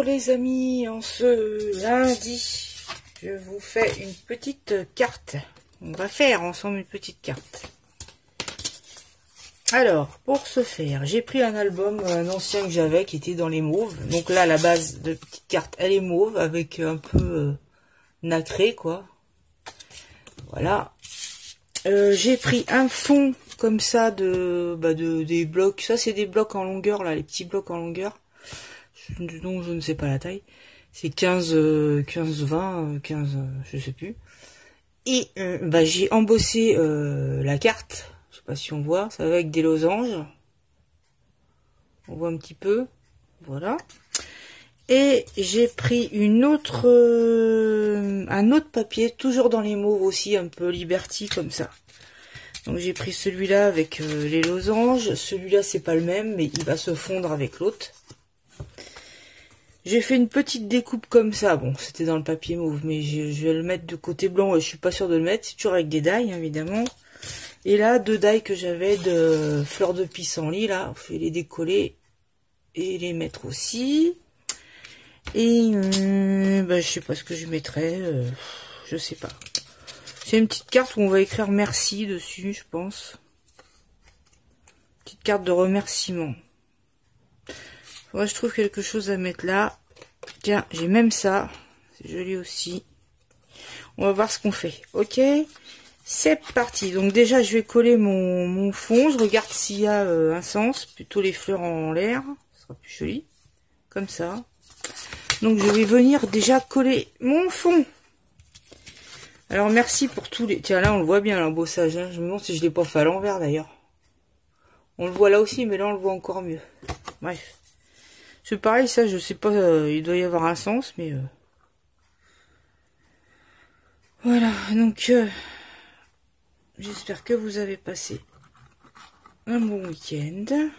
Bonjour les amis, en ce lundi, je vous fais une petite carte. On va faire ensemble une petite carte. Alors, pour ce faire, j'ai pris un album, un ancien que j'avais, qui était dans les mauves. Donc là, la base de petite carte, elle est mauve, avec un peu nacré, quoi. Voilà. J'ai pris un fond, comme ça, des blocs. Ça, c'est des blocs en longueur, là, les petits blocs en longueur. Donc, je ne sais pas la taille. C'est 15, 20, je sais plus. Et j'ai embossé la carte. Je sais pas si on voit. Ça va avec des losanges. On voit un petit peu. Voilà. Et j'ai pris un autre papier, toujours dans les mauves aussi, un peu Liberty comme ça. Donc j'ai pris celui-là avec les losanges. Celui-là, c'est pas le même, mais il va se fondre avec l'autre. J'ai fait une petite découpe comme ça. Bon, c'était dans le papier mauve, mais je vais le mettre de côté blanc. Je suis pas sûre de le mettre. C'est toujours avec des die, évidemment. Et là, 2 die que j'avais de fleurs de pissenlit, là. Je vais les décoller et les mettre aussi. Et je sais pas ce que je mettrai. Je sais pas. C'est une petite carte où on va écrire merci dessus, je pense. Petite carte de remerciement. Moi, je trouve quelque chose à mettre là. Tiens, j'ai même ça. C'est joli aussi. On va voir ce qu'on fait. Ok, c'est parti. Donc déjà, je vais coller mon fond. Je regarde s'il y a un sens. Plutôt les fleurs en l'air. Ce sera plus joli. Comme ça. Donc, je vais venir déjà coller mon fond. Alors, merci pour tous les... Tiens, là, on le voit bien, l'embossage. Hein. Je me demande si je l'ai pas fait à l'envers, d'ailleurs. On le voit là aussi, mais là, on le voit encore mieux. Bref. C'est pareil, ça, je sais pas, il doit y avoir un sens, mais... Voilà, donc... j'espère que vous avez passé un bon week-end.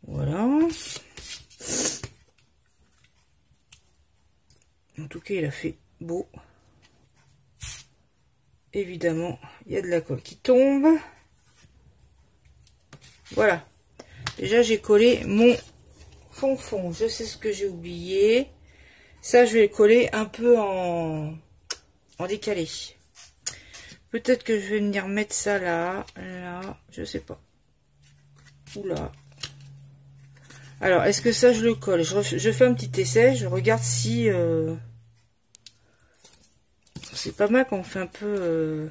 Voilà. En tout cas, il a fait beau. Évidemment, il y a de la colle qui tombe. Voilà. Déjà, j'ai collé mon fond. Je sais ce que j'ai oublié. Ça, je vais le coller un peu en décalé. Peut-être que je vais venir mettre ça là, je sais pas. Oula. Alors, est-ce que ça, je le colle? Je fais un petit essai, je regarde si... C'est pas mal quand on fait un peu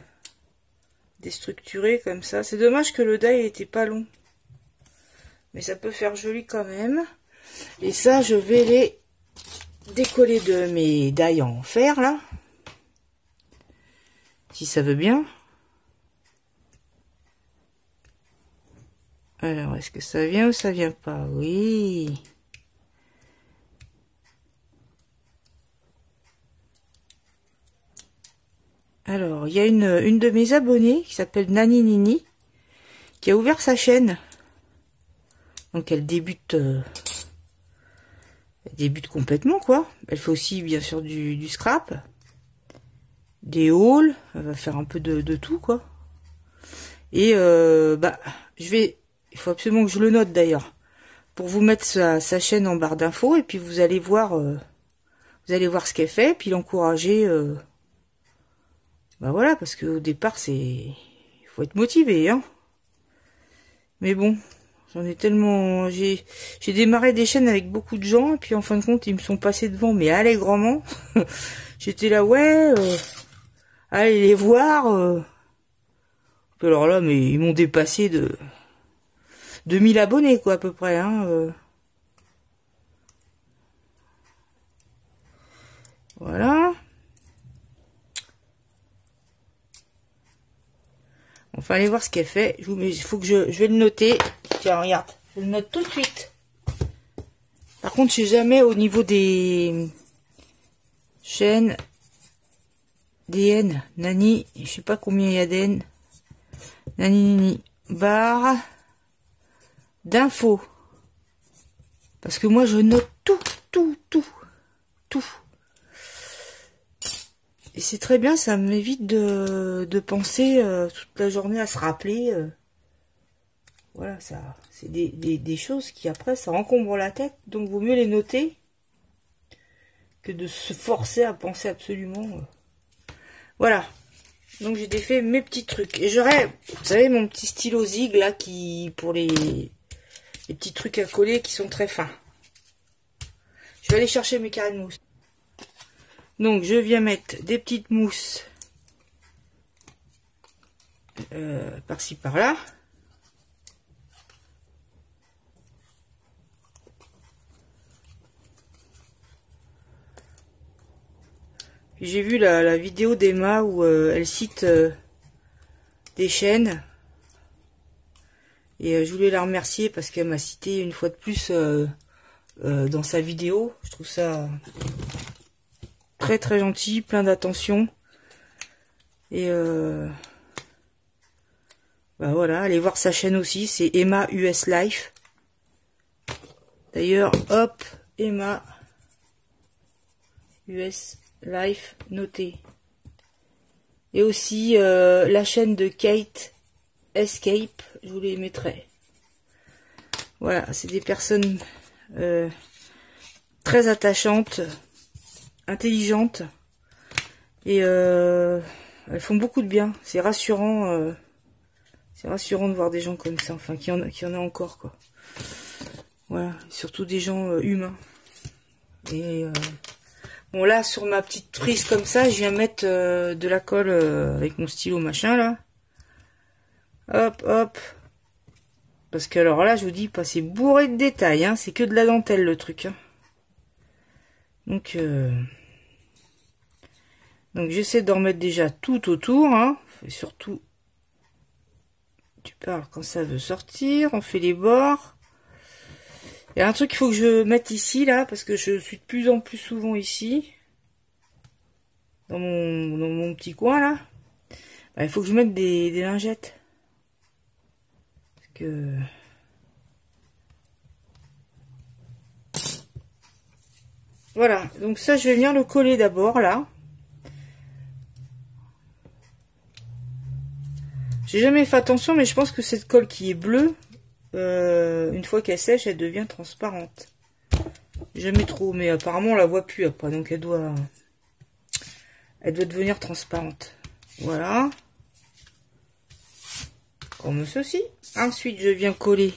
déstructuré comme ça. C'est dommage que le die était pas long. Mais ça peut faire joli quand même. Et ça, je vais les décoller de mes die en fer, là. Si ça veut bien. Alors, est-ce que ça vient ou ça vient pas? Oui. Alors, il y a une de mes abonnées qui s'appelle Nani Nini qui a ouvert sa chaîne. Donc, elle débute complètement, quoi. Elle fait aussi, bien sûr, du scrap. Des hauls. Elle va faire un peu de tout, quoi. Et, il faut absolument que je le note, d'ailleurs. Pour vous mettre sa chaîne en barre d'infos. Et puis, vous allez voir ce qu'elle fait. Puis, l'encourager... voilà, parce qu'au départ, il faut être motivé, hein. Mais bon, j'en ai tellement... J'ai démarré des chaînes avec beaucoup de gens, et puis en fin de compte, ils me sont passés devant, mais allègrement. J'étais là, ouais, allez les voir. Puis alors là, mais ils m'ont dépassé de 2000 abonnés, quoi, à peu près, hein. Voilà. Enfin, allez voir ce qu'elle fait. Il faut que je vais le noter. Tiens, regarde. Je le note tout de suite. Par contre, je sais jamais au niveau des chaînes. DN. Nani. Je sais pas combien il y a d'N. Nani Nini. Barre d'infos. Parce que moi, je note tout. Et c'est très bien, ça m'évite de penser toute la journée à se rappeler. Voilà, ça, c'est des choses qui après ça encombre la tête, donc vaut mieux les noter que de se forcer à penser absolument. Voilà, donc j'ai défait mes petits trucs. Et j'aurais, vous savez, mon petit stylo Zig là, qui pour les petits trucs à coller qui sont très fins. Je vais aller chercher mes carrés de mousse. Donc je viens mettre des petites mousses par-ci par-là. J'ai vu la vidéo d'Emma où elle cite des chaînes. Et je voulais la remercier parce qu'elle m'a cité une fois de plus dans sa vidéo. Je trouve ça très très gentil, plein d'attention. Et bah voilà, allez voir sa chaîne aussi, c'est Emma US Life. D'ailleurs, hop, Emma US Life noté. Et aussi la chaîne de Kate Escape, je vous les mettrai. Voilà, c'est des personnes très attachantes, intelligentes, et elles font beaucoup de bien. C'est rassurant de voir des gens comme ça, enfin qu'il y en a encore, quoi. Voilà, surtout des gens humains. Et bon, là, sur ma petite prise comme ça, je viens mettre de la colle avec mon stylo machin, là. Hop, hop. Parce que alors là, je vous dis, pas, c'est bourré de détails, hein. C'est que de la dentelle, le truc, hein. Donc j'essaie d'en mettre déjà tout autour, hein. Et surtout, tu parles quand ça veut sortir. On fait les bords. Il y a un truc qu'il faut que je mette ici, là, parce que je suis de plus en plus souvent ici. Dans mon petit coin, là. Bah, il faut que je mette des lingettes. Parce que... Voilà, donc ça, je vais venir le coller d'abord, là. J'ai jamais fait attention, mais je pense que cette colle qui est bleue, une fois qu'elle sèche, elle devient transparente. Jamais trop, mais apparemment on la voit plus après, donc elle doit devenir transparente. Voilà. Comme ceci. Ensuite, je viens coller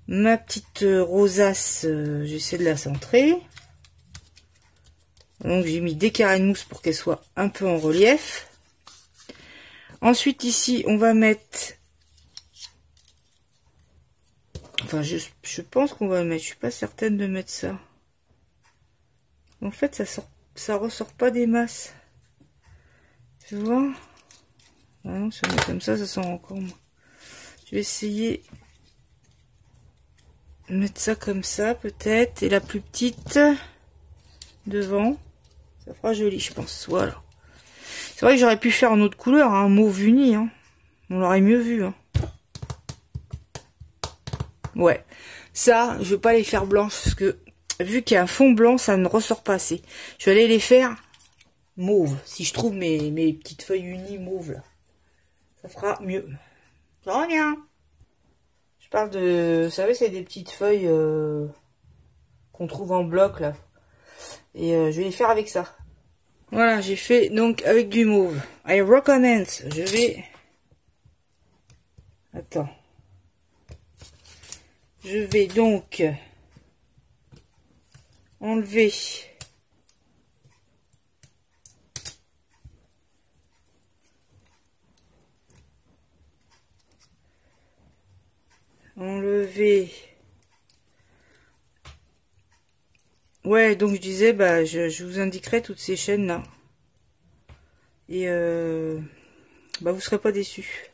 ma petite rosace. J'essaie de la centrer. Donc j'ai mis des carrés de mousse pour qu'elle soit un peu en relief. Ensuite ici, on va mettre... Enfin, je pense qu'on va mettre... Je suis pas certaine de mettre ça. En fait, ça ressort pas des masses. Tu vois? Ah non, si on met comme ça sent encore moins. Je vais essayer de mettre ça comme ça, peut-être. Et la plus petite, devant. Ça fera joli, je pense. Voilà. C'est vrai que j'aurais pu faire une autre couleur, un mauve uni. Hein. On l'aurait mieux vu. Hein. Ouais. Ça, je vais pas les faire blanches, parce que vu qu'il y a un fond blanc, ça ne ressort pas assez. Je vais aller les faire mauve. Si je trouve mes petites feuilles unies mauves, là. Ça fera mieux. Je reviens. Je parle de... Vous savez, c'est des petites feuilles qu'on trouve en bloc, là. Et je vais les faire avec ça. Voilà, j'ai fait donc avec du mauve. I recommend. Je vais... Attends. Je vais donc enlever ouais, donc je disais, bah je vous indiquerai toutes ces chaînes là et bah vous serez pas déçus.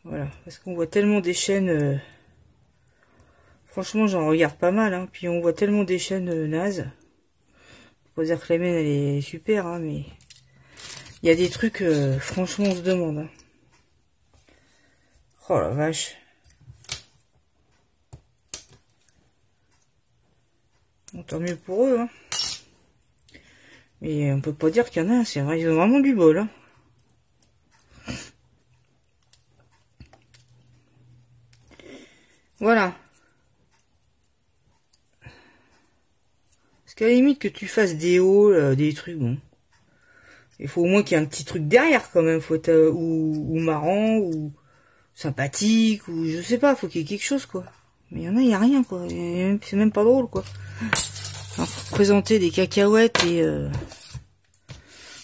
Voilà, parce qu'on voit tellement des chaînes franchement j'en regarde pas mal, hein, puis on voit tellement des chaînes nazes. Faut pas dire que la mienne elle est super, hein, mais il y a des trucs franchement on se demande, hein. Oh la vache. Bon, tant mieux pour eux, hein. Mais on peut pas dire qu'il y en a, c'est vrai, ils ont vraiment du bol, hein. Voilà. Parce qu'à la limite que tu fasses des hauls, des trucs, bon. Il faut au moins qu'il y ait un petit truc derrière quand même. Faut être ou marrant, ou sympathique, ou je sais pas, faut qu'il y ait quelque chose quoi. Mais il y en a, il y a rien quoi. C'est même pas drôle quoi. Alors, faut présenter des cacahuètes et...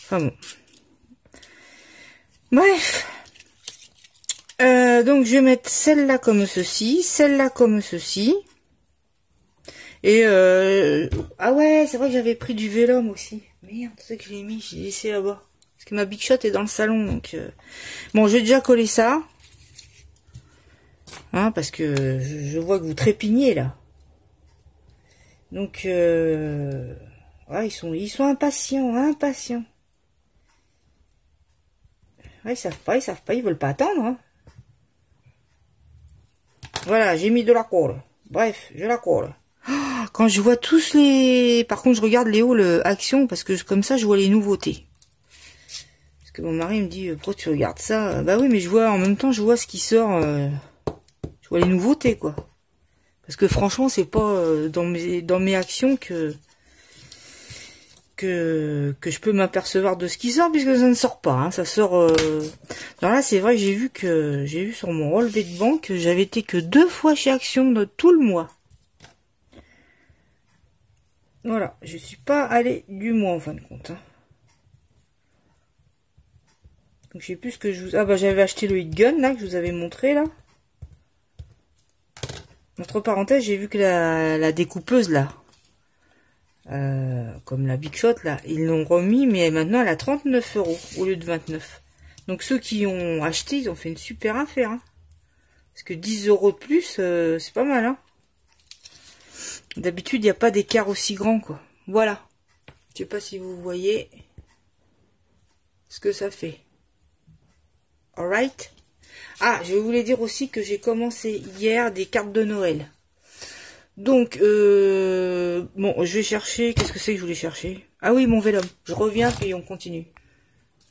Enfin bon. Bref. Donc je vais mettre celle-là comme ceci, celle-là comme ceci. Et ah ouais, c'est vrai que j'avais pris du vélum aussi. Merde, c'est que je l'ai mis, j'ai laissé là-bas. Parce que ma Big Shot est dans le salon, donc... Bon, je vais déjà coller ça. Hein, parce que je vois que vous trépignez, là. Donc, ouais, ils sont impatients, impatients. Ouais, ils savent pas, ils veulent pas attendre, hein. Voilà, j'ai mis de la colle. Bref, je la colle. Oh, quand je vois tous les... Par contre, je regarde les hauls action, parce que comme ça, je vois les nouveautés. Parce que mon mari me dit, pourquoi tu regardes ça? Bah oui, mais je vois, en même temps, je vois ce qui sort... Je vois les nouveautés, quoi. Parce que franchement, c'est pas dans mes actions que je peux m'apercevoir de ce qui sort, puisque ça ne sort pas. Hein. Ça sort... Non, là, c'est vrai que j'ai vu sur mon relevé de banque que j'avais été que 2 fois chez Action de tout le mois. Voilà, je suis pas allée du mois en fin de compte. Hein. Donc, je sais plus ce que je vous... Ah bah, j'avais acheté le Hit Gun, là, que je vous avais montré, là. Entre parenthèses, j'ai vu que la découpeuse, là, comme la Big Shot, là, ils l'ont remis, mais maintenant, elle a 39 € au lieu de 29. Donc, ceux qui ont acheté, ils ont fait une super affaire. Hein. Parce que 10 € de plus, c'est pas mal. Hein. D'habitude, il n'y a pas d'écart aussi grand, quoi. Voilà. Je sais pas si vous voyez ce que ça fait. Alright. Ah, je voulais dire aussi que j'ai commencé hier des cartes de Noël. Donc, bon, je vais chercher... Qu'est-ce que c'est que je voulais chercher? Ah oui, mon vélum. Je reviens, puis on continue.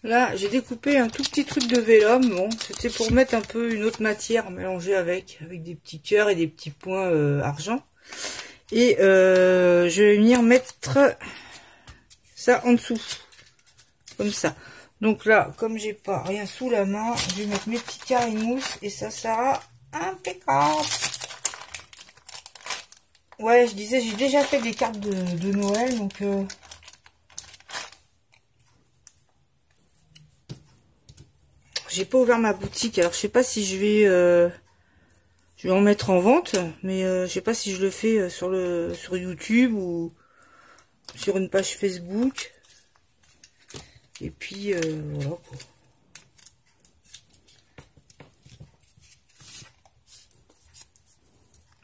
Là, j'ai découpé un tout petit truc de vélum. Bon, c'était pour mettre un peu une autre matière mélangée avec des petits cœurs et des petits points argent. Et je vais venir mettre ça en dessous. Comme ça. Donc là, comme j'ai pas rien sous la main, je vais mettre mes petits carrés de mousse et ça sera impeccable. Ouais, je disais, j'ai déjà fait des cartes de Noël, donc... J'ai pas ouvert ma boutique, alors je sais pas si je vais en mettre en vente, mais je sais pas si je le fais sur YouTube ou sur une page Facebook. Et puis voilà quoi.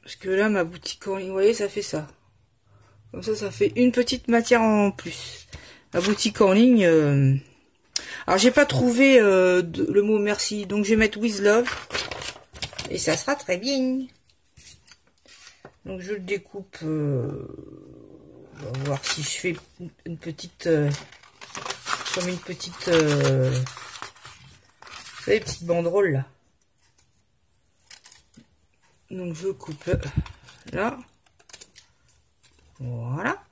Parce que là ma boutique en ligne, vous voyez, ça fait ça. Comme ça fait une petite matière en plus. La boutique en ligne. Alors j'ai pas trouvé le mot merci, donc je vais mettre with love. Et ça sera très bien. Donc je le découpe. On va voir si je fais une petite... comme une petite... vous savez, petite banderole là. Donc je coupe là. Voilà.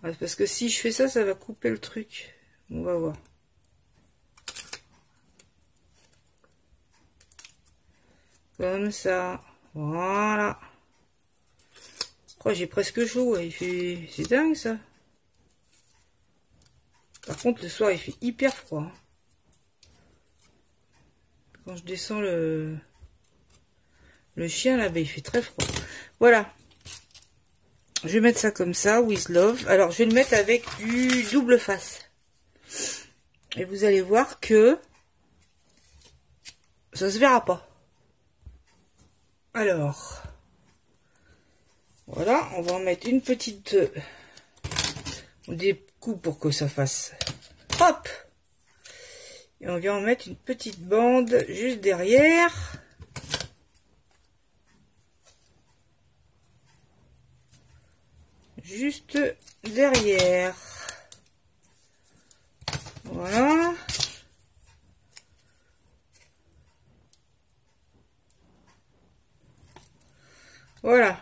Parce que si je fais ça, ça va couper le truc. On va voir. Comme ça. Voilà. Oh, j'ai presque chaud. Il fait... C'est dingue ça. Par contre, le soir, il fait hyper froid. Quand je descends le chien, là, ben, il fait très froid. Voilà. Je vais mettre ça comme ça, with love. Alors, je vais le mettre avec du double face. Et vous allez voir que ça se verra pas. Alors, voilà, on va en mettre une petite... des coups pour que ça fasse... Hop! Et on vient en mettre une petite bande juste derrière. Juste derrière. Voilà. Voilà.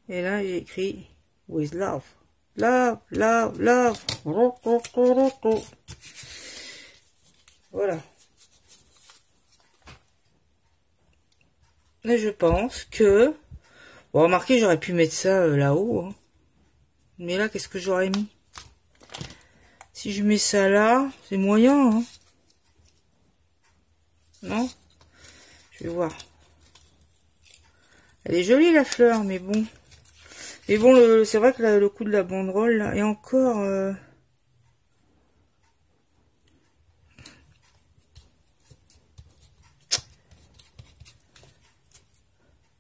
Et là, j'ai écrit with love. Love, love, love. Voilà. Et je pense que... Bon, remarquez, j'aurais pu mettre ça là-haut. Hein. Mais là, qu'est-ce que j'aurais mis? Si je mets ça là, c'est moyen. Hein. Non? Je vais voir. Elle est jolie, la fleur, mais bon. Mais bon, c'est vrai que le coup de la banderole, là, et encore...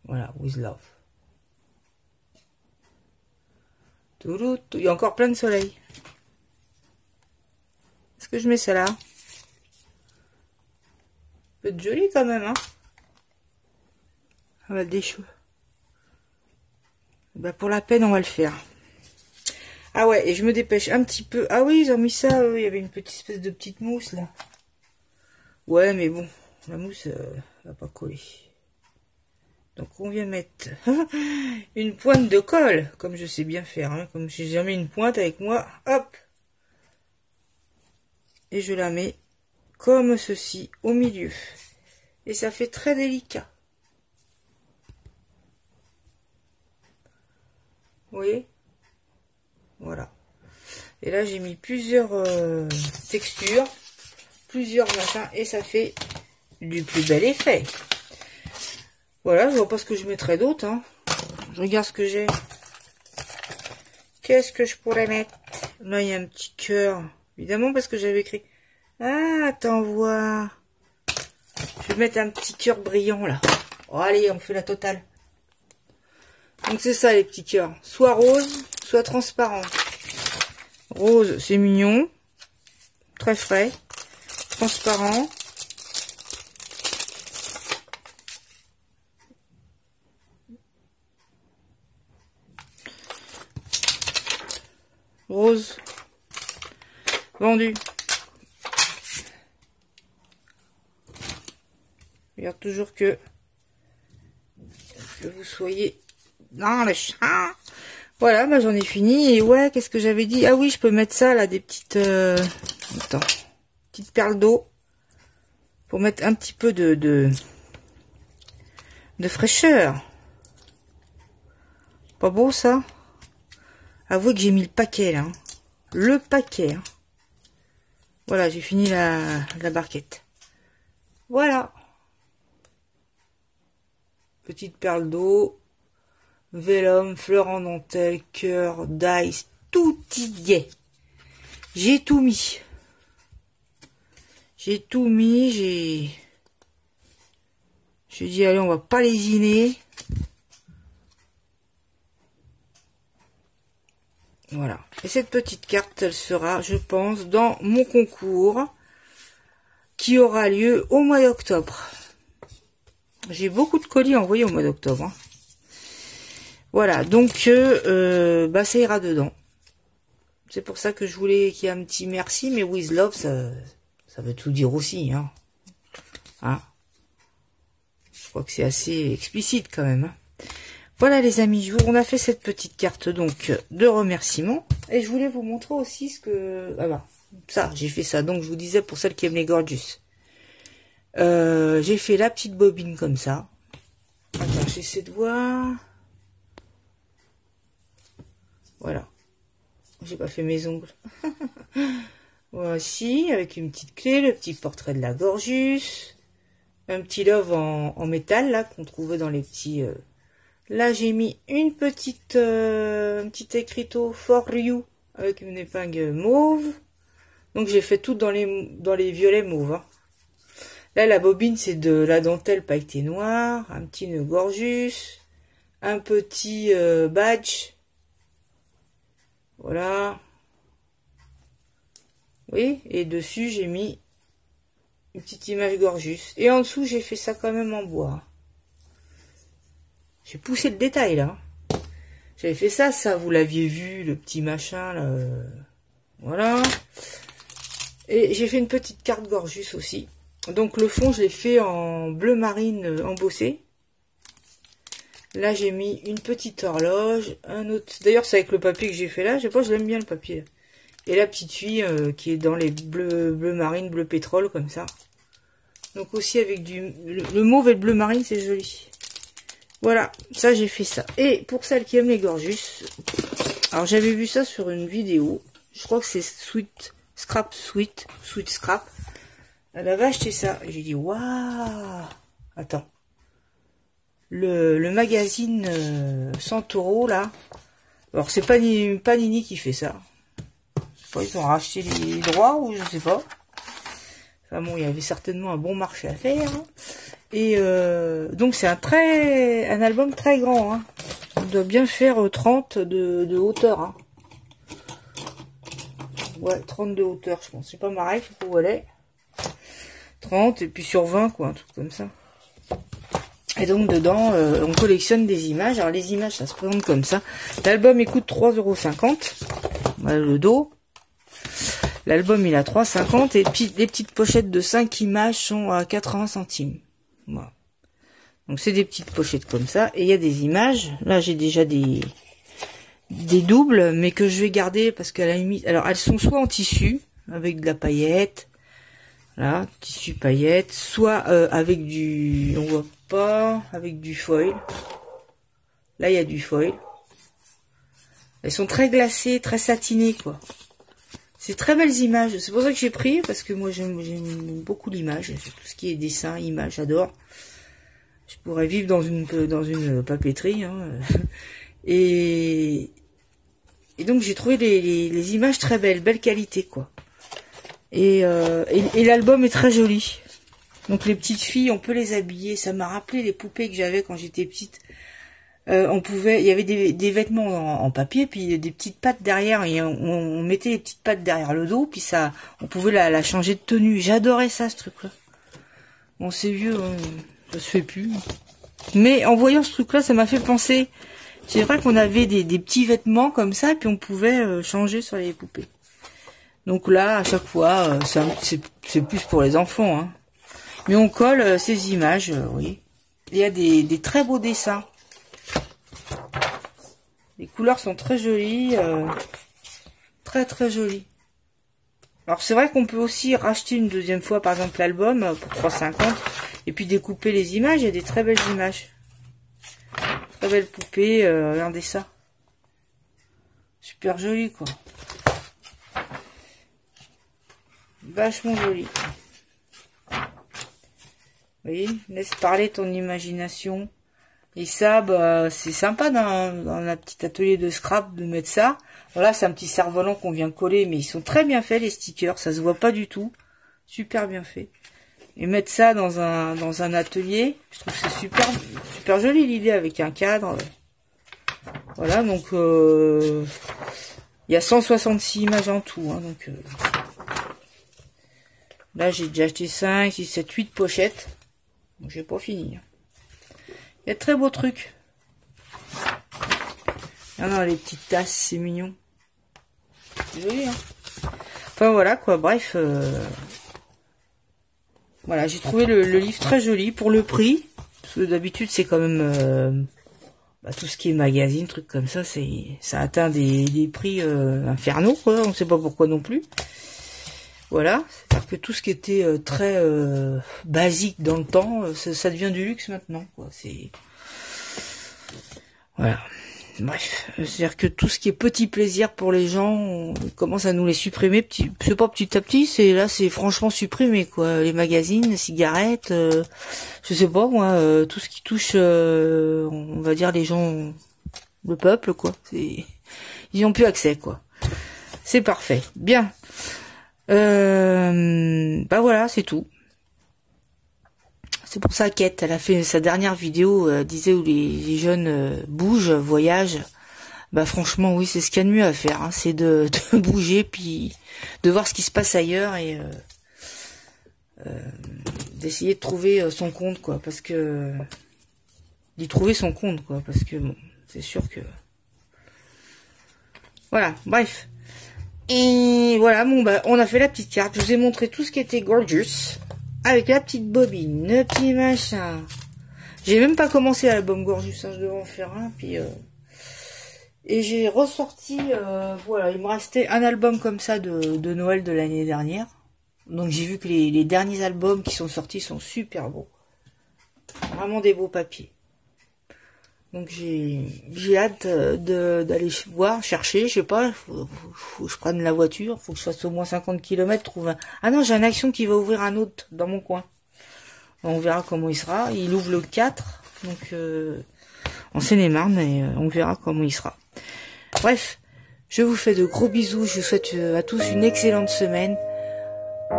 Voilà, with love. Il y a encore plein de soleil. Est-ce que je mets ça là? Peut être joli quand même, hein? On va des cheveux. Bah pour la peine, on va le faire. Ah ouais, et je me dépêche un petit peu. Ah oui, ils ont mis ça, il y avait une petite espèce de petite mousse là. Ouais, mais bon, la mousse va pas coller. Donc on vient mettre une pointe de colle, comme je sais bien faire, hein, comme j'ai jamais une pointe avec moi, hop. Et je la mets comme ceci au milieu. Et ça fait très délicat. Vous voyez? Voilà. Et là j'ai mis plusieurs textures, plusieurs machins, et ça fait du plus bel effet. Voilà, je vois pas ce que je mettrais d'autre. Hein. Je regarde ce que j'ai. Qu'est-ce que je pourrais mettre? Là, il y a un petit cœur. Évidemment, parce que j'avais écrit... Ah, attends voir. Je vais mettre un petit cœur brillant, là. Oh, allez, on fait la totale. Donc, c'est ça, les petits cœurs. Soit rose, soit transparent. Rose, c'est mignon. Très frais. Transparent. Rose. Vendu. Regarde toujours que vous soyez dans le champ. Voilà, bah j'en ai fini. Et ouais, qu'est-ce que j'avais dit? Ah oui, je peux mettre ça là, des petites... Attends. Petites perles d'eau. Pour mettre un petit peu de fraîcheur. Pas beau ça? Avouez que j'ai mis le paquet là. Hein. Le paquet. Hein. Voilà, j'ai fini la barquette. Voilà. Petite perle d'eau. Vélum, fleur en dentelle, cœur, dice, tout y est. J'ai tout mis. J'ai tout mis, j'ai dit allez, on va pas lésiner. Voilà. Et cette petite carte, elle sera, je pense, dans mon concours qui aura lieu au mois d'octobre. J'ai beaucoup de colis envoyés au mois d'octobre. Hein. Voilà, donc bah, ça ira dedans. C'est pour ça que je voulais qu'il y ait un petit merci, mais with love, ça veut tout dire aussi. Hein. Hein, je crois que c'est assez explicite quand même. Hein. Voilà les amis, on a fait cette petite carte donc de remerciements. Et je voulais vous montrer aussi ce que... Ah bah, ça, j'ai fait ça. Donc je vous disais pour celles qui aiment les gorgeous. J'ai fait la petite bobine comme ça. Attends, j'essaie de voir. Voilà. J'ai pas fait mes ongles. Voici, avec une petite clé, le petit portrait de la gorgeous. Un petit love en métal, là, qu'on trouvait dans les petits... Là, j'ai mis une petite, un petit écriteau for you avec une épingle mauve. Donc, j'ai fait tout dans les violets mauves. Hein. Là, la bobine, c'est de la dentelle pailletée noire, un petit nœud gorgeous, un petit badge. Voilà. Oui, et dessus, j'ai mis une petite image gorgeous. Et en dessous, j'ai fait ça quand même en bois. J'ai poussé le détail, là. J'avais fait ça, vous l'aviez vu, le petit machin, là. Voilà. Et j'ai fait une petite carte gorgeous aussi. Donc le fond, je l'ai fait en bleu marine embossé. Là, j'ai mis une petite horloge, un autre. D'ailleurs, c'est avec le papier que j'ai fait là. Je sais pas, je l'aime bien le papier. Et la petite fille qui est dans les bleu marine, bleu pétrole, comme ça. Donc aussi avec le mauve et le bleu marine, c'est joli. Voilà, ça j'ai fait ça. Et pour celles qui aiment les Gorgeous, alors j'avais vu ça sur une vidéo. Je crois que c'est Sweet Scrap. Elle avait acheté ça. J'ai dit, waouh! Attends. Le magazine Santoro, là. Alors, c'est Panini qui fait ça. Je sais pas, ils ont racheté les droits ou je sais pas. Enfin bon, il y avait certainement un bon marché à faire. Hein. Et donc, c'est un album très grand. Hein. On doit bien faire 30 de hauteur. Hein. Ouais, 30 de hauteur, je pense. C'est pas ma règle, je sais pas où elle est. 30 et puis sur 20, quoi, un truc comme ça. Et donc dedans, on collectionne des images. Alors les images, ça se présente comme ça. L'album, il coûte 3,50 €. Voilà le dos. L'album, il a 3,50 € et puis les petites pochettes de 5 images sont à 80 centimes. Voilà. Donc c'est des petites pochettes comme ça. Et il y a des images. Là, j'ai déjà des doubles, mais que je vais garder parce qu'à la limite... Alors, elles sont soit en tissu, avec de la paillette. Là, tissu paillette. Soit avec du... On voit pas. Avec du foil. Là, il y a du foil. Elles sont très glacées, très satinées, quoi. C'est très belles images. C'est pour ça que j'ai pris, parce que moi, j'aime beaucoup l'image. Tout ce qui est dessin, image, j'adore. Je pourrais vivre dans une papeterie. Hein. Et donc, j'ai trouvé les images très belles, belle qualité, quoi. Et l'album est très joli. Donc, les petites filles, on peut les habiller. Ça m'a rappelé les poupées que j'avais quand j'étais petite. Il y avait des vêtements en papier, puis des petites pattes derrière, et on mettait les petites pattes derrière le dos, puis ça, on pouvait la changer de tenue. J'adorais ça, ce truc-là. Bon, c'est vieux, hein, ça se fait plus. Mais en voyant ce truc-là, ça m'a fait penser. C'est vrai qu'on avait des petits vêtements comme ça, puis on pouvait changer sur les poupées. Donc là, à chaque fois, c'est plus pour les enfants, hein. Mais on colle ces images, oui. Il y a des très beaux dessins. Les couleurs sont très jolies, très très jolies. Alors c'est vrai qu'on peut aussi racheter une deuxième fois, par exemple l'album pour 3,50 € et puis découper les images. Il y a des très belles images, très belles poupées. Regardez ça, super joli, quoi. Vachement joli. Vous voyez, laisse parler ton imagination. Et ça, bah, c'est sympa dans la petite atelier de scrap de mettre ça. Voilà, c'est un petit cerf-volant qu'on vient coller, mais ils sont très bien faits, les stickers. Ça se voit pas du tout. Super bien fait. Et mettre ça dans un atelier, je trouve que c'est super joli l'idée avec un cadre. Voilà, donc il y a 166 images en tout. Hein, donc là, j'ai déjà acheté 5, 6, 7, 8 pochettes. Donc j'ai pas fini. Il y a de très beaux trucs. Ah non, les petites tasses, c'est mignon. C'est joli, hein. Enfin, voilà, quoi. Bref. Voilà, j'ai trouvé le livre très joli pour le prix. Parce que d'habitude, c'est quand même... tout ce qui est magazine, trucs comme ça, ça atteint des prix infernaux, quoi. On ne sait pas pourquoi non plus. Voilà. C'est-à-dire que tout ce qui était très basique dans le temps, ça devient du luxe maintenant, quoi. C'est... Voilà. Bref. C'est-à-dire que tout ce qui est petit plaisir pour les gens, on commence à nous les supprimer. C'est pas petit à petit, c'est franchement supprimé, quoi. Les magazines, les cigarettes, je sais pas, moi, tout ce qui touche, on va dire, les gens, le peuple, quoi. Ils n'ont plus accès, quoi. C'est parfait. Bien. Bah voilà, c'est tout. C'est pour ça qu'Ette, elle a fait sa dernière vidéo, disait où les jeunes bougent, voyagent. Bah franchement, oui, c'est ce qu'il y a de mieux à faire, hein, c'est de bouger, puis de voir ce qui se passe ailleurs et d'essayer de trouver son compte, quoi, parce que d'y trouver son compte, quoi, parce que bon, c'est sûr que voilà, bref. Et voilà, bon bah on a fait la petite carte. Je vous ai montré tout ce qui était gorgeous. avec la petite bobine, le petit machin. J'ai même pas commencé l'album Gorgeous, hein, je devais en faire un, puis et j'ai ressorti, voilà, il me restait un album comme ça de Noël de l'année dernière. Donc j'ai vu que les derniers albums qui sont sortis sont super beaux. Vraiment des beaux papiers. Donc j'ai hâte d'aller voir, chercher, je sais pas, faut que je prenne la voiture, faut que je fasse au moins 50 km, trouve un... Ah non, j'ai un Action qui va ouvrir un autre dans mon coin. On verra comment il sera. Il ouvre le 4, donc en Seine-et-Marne, et on verra comment il sera. Bref, je vous fais de gros bisous, je vous souhaite à tous une excellente semaine.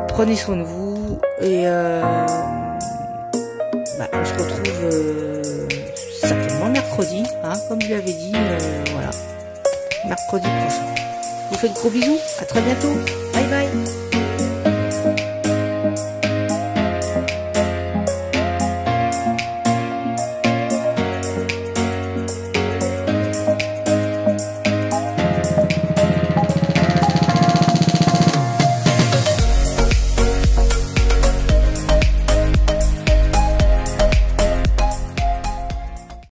Prenez soin de vous, et on se retrouve certainement mercredi, hein, comme je l'avais dit, voilà, mercredi prochain. Je vous fais de gros bisous, à très bientôt, bye bye.